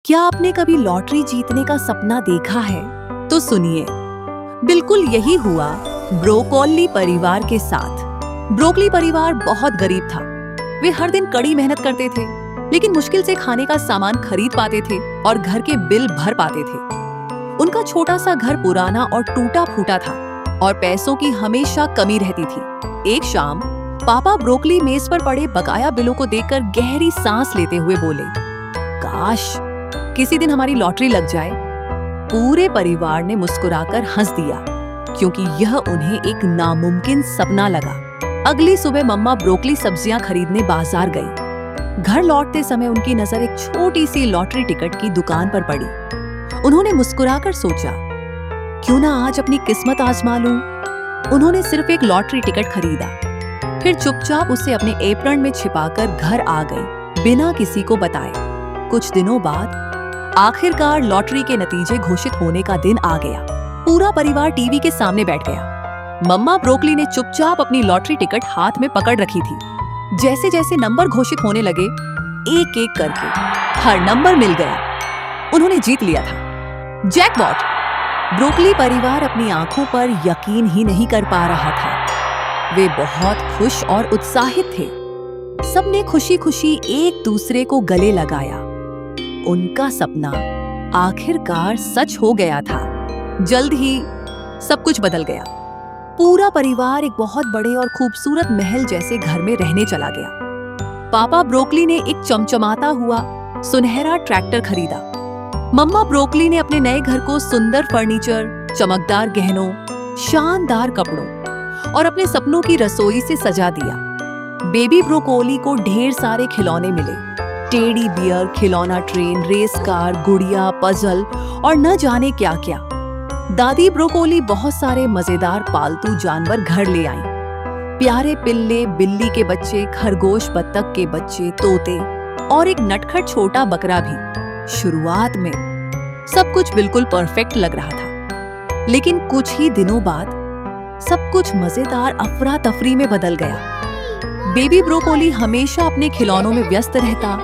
क्या आपने कभी लॉटरी जीतने का सपना देखा है? तो सुनिए, बिल्कुल यही हुआ ब्रोकोली परिवार के साथ। ब्रोकोली परिवार बहुत गरीब था। वे हर दिन कड़ी मेहनत करते थे, लेकिन मुश्किल से खाने का सामान खरीद पाते थे और घर के बिल भर पाते थे। उनका छोटा सा घर पुराना और टूटा फूटा था और पैसों की हमेशा कमी रहती थी। एक शाम पापा ब्रोकोली मेज पर पड़े बकाया बिलों को देखकर गहरी सांस लेते हुए बोले, काश किसी दिन हमारी लॉटरी लग जाए। पूरे परिवार ने मुस्कुराकर हंस दिया, क्योंकि यह उन्हें एक नामुमकिन सपना लगा। अगली सुबह मम्मा ब्रोकोली सब्जियां खरीदने बाजार गई। घर लौटते समय उनकी नजर एक छोटी सी लॉटरी टिकट की दुकान पर पड़ी। उन्होंने मुस्कुराकर सोचा, क्यों ना आज अपनी किस्मत आजमा लूं। उन्होंने सिर्फ एक लॉटरी टिकट खरीदा, फिर चुपचाप उसे अपने एप्रन में छिपाकर घर आ गई, बिना किसी को बताए। कुछ दिनों बाद आखिरकार लॉटरी के नतीजे घोषित होने का दिन आ गया। पूरा परिवार टीवी के सामने बैठ गया। मम्मा ब्रोकोली ने चुपचाप अपनी लॉटरी टिकट हाथ में पकड़ रखी थी। जैसे जैसे नंबर घोषित होने लगे, एक एक करके हर नंबर मिल गया। उन्होंने जीत लिया था जैकपॉट। ब्रोकोली परिवार अपनी आंखों पर यकीन ही नहीं कर पा रहा था। वे बहुत खुश और उत्साहित थे। सबने खुशी खुशी एक दूसरे को गले लगाया। उनका सपना आखिरकार सच हो गया था। जल्द ही सब कुछ बदल गया। पूरा परिवार एक बहुत बड़े और खूबसूरत महल जैसे घर में रहने चला गया। पापा ब्रोकोली ने एक चमचमाता हुआ सुनहरा ट्रैक्टर खरीदा। मम्मा ब्रोकोली ने अपने नए घर को सुंदर फर्नीचर, चमकदार गहनों, शानदार कपड़ों और अपने सपनों की रसोई से सजा दिया। बेबी ब्रोकोली को ढेर सारे खिलौने मिले। टेडी बियर, खिलौना ट्रेन, रेस कार, गुड़िया, पजल और न जाने क्या क्या। दादी ब्रोकोली बहुत सारे मजेदार पालतू जानवर घर ले आईं। प्यारे पिल्ले, बिल्ली के बच्चे, खरगोश, बत्तख के बच्चे, तोते और एक नटखट छोटा बकरा भी। शुरुआत में सब कुछ बिल्कुल परफेक्ट लग रहा था, लेकिन कुछ ही दिनों बाद सब कुछ मजेदार अफरा तफरी में बदल गया। बेबी ब्रोकोली हमेशा अपने खिलौनों में व्यस्त रहता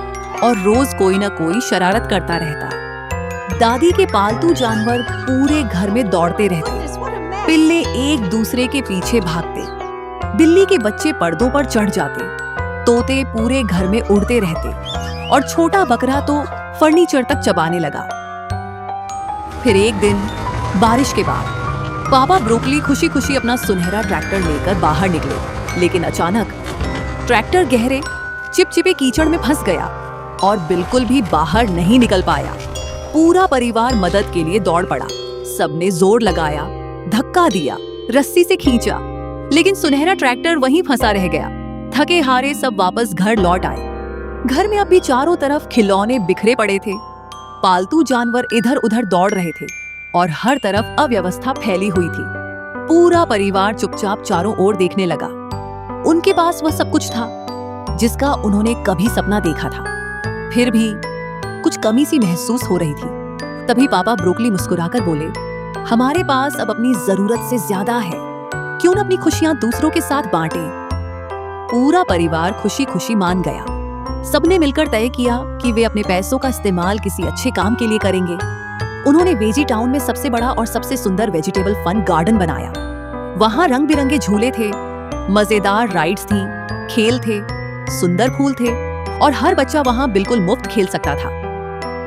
और रोज कोई न कोई शरारत करता रहता। दादी के पालतू जानवर पूरे घर में दौड़ते रहते। पिल्ले एक दूसरे के पीछे भागते। बिल्ली के बच्चे पर्दों पर चढ़ जाते। तोते पूरे घर में उड़ते रहते और छोटा बकरा तो फर्नीचर तक चबाने लगा। फिर एक दिन बारिश के बाद पापा ब्रोकोली खुशी खुशी अपना सुनहरा ट्रैक्टर लेकर बाहर निकले, लेकिन अचानक ट्रैक्टर गहरे चिपचिपे कीचड़ में फंस गया और बिल्कुल भी बाहर नहीं निकल पाया। पूरा परिवार मदद के लिए दौड़ पड़ा। सबने जोर लगाया, धक्का दिया, रस्सी से खींचा, लेकिन सुनहरा ट्रैक्टर वहीं फंसा रह गया। थके हारे सब वापस घर लौट आए। घर में अब भी चारों तरफ खिलौने बिखरे पड़े थे। पालतू जानवर इधर उधर दौड़ रहे थे और हर तरफ अव्यवस्था फैली हुई थी। पूरा परिवार चुपचाप चारों ओर देखने लगा। उनके पास वह सब कुछ था जिसका उन्होंने कभी सपना देखा था। फिर भी कुछ कमी सी महसूस हो रही थी। तभी पापा ब्रोकोली मुस्कुराकर बोले, हमारे पास अब अपनी जरूरत से ज्यादा है। क्यों न अपनी खुशियां दूसरों के साथ बांटें। पूरा परिवार खुशी खुशी मान गया। सबने मिलकर तय किया कि वे अपने पैसों का इस्तेमाल किसी अच्छे काम के लिए करेंगे। उन्होंने वेजी टाउन में सबसे बड़ा और सबसे सुंदर वेजिटेबल फन गार्डन बनाया। वहां रंग बिरंगे झूले थे, मजेदार राइड्स थी, खेल थे, सुंदर फूल थे और हर बच्चा वहां बिल्कुल मुफ्त खेल सकता था।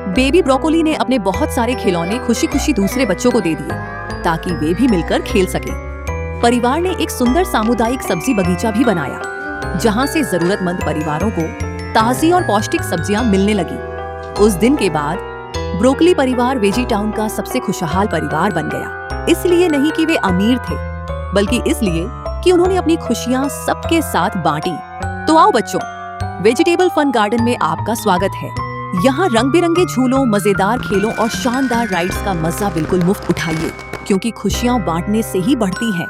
बेबी ब्रोकोली ने अपने बहुत सारे खिलौने खुशी खुशी दूसरे बच्चों को दे दिए, ताकि वे भी मिलकर खेल सके। परिवार ने एक सुंदर सामुदायिक सब्जी बगीचा भी बनाया, जहां से जरूरतमंद परिवारों को ताजी और पौष्टिक सब्जियां मिलने लगी। उस दिन के बाद ब्रोकोली परिवार वेजी टाउन का सबसे खुशहाल परिवार बन गया। इसलिए नहीं कि वे अमीर थे, बल्कि इसलिए कि उन्होंने अपनी खुशियां सबके साथ बांटी। तो आओ बच्चों, वेजिटेबल फन गार्डन में आपका स्वागत है। यहाँ रंग बिरंगे झूलों, मजेदार खेलों और शानदार राइड्स का मजा बिल्कुल मुफ्त उठाइए, क्योंकि खुशियां बांटने से ही बढ़ती हैं।